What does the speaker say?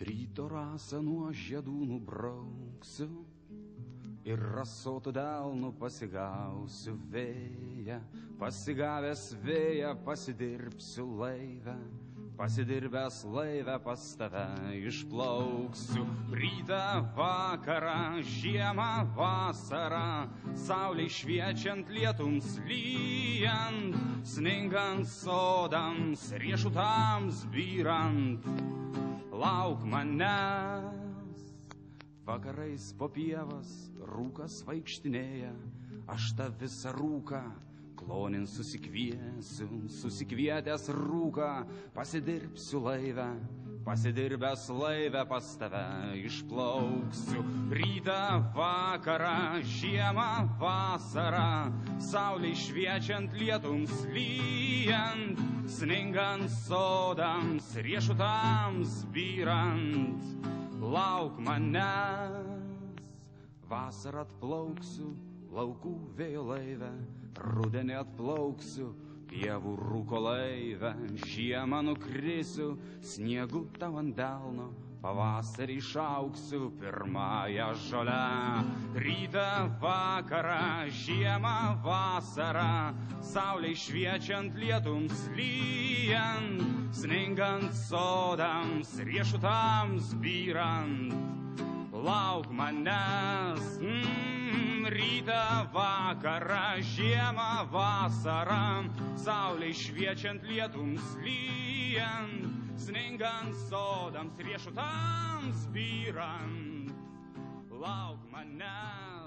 Ryto rasą nuo žiedų nubrauksiu ir rasotų delnų pasigausiu vėją. Pasigavęs vėją pasidirbsiu laivę, pasidirbęs laivę pas tave išplauksiu. Rytą, vakarą, žiemą, vasarą, saulei šviečiant, lietums lyjant, sningant sodams, riešutams byrant. Lauk manęs, vakarais po pievas rūkas vaikštinėja, aš tą visą rūką klonin susikviesiu, susikvietęs rūką, pasidirbsiu laivę, pasidirbęs laivę pas tave išplauksiu. Rytą, vakarą, žiemą, vasarą, saulei šviečiant, lietums lyjant, sningant sodams, riešutams byrant. Lauk manęs, vasarą atplauksiu laukų vėjo laivę, rudenį atplauksiu pievų rūko laivę, žiemą nukrisiu sniegu tau ant delno, pavasarį šauksiu pirmąją žolę. Rytą, vakarą, žiemą, vasarą, saulei šviečiant, lietums lyjant, sningant sodams, riešutams byrant. Lauk manęs, rytą, vakarą, žiemą, vasarą, saulei šviečiant, lietums lyjant, sningant sodams, riešutams byrant. Lauk manęs.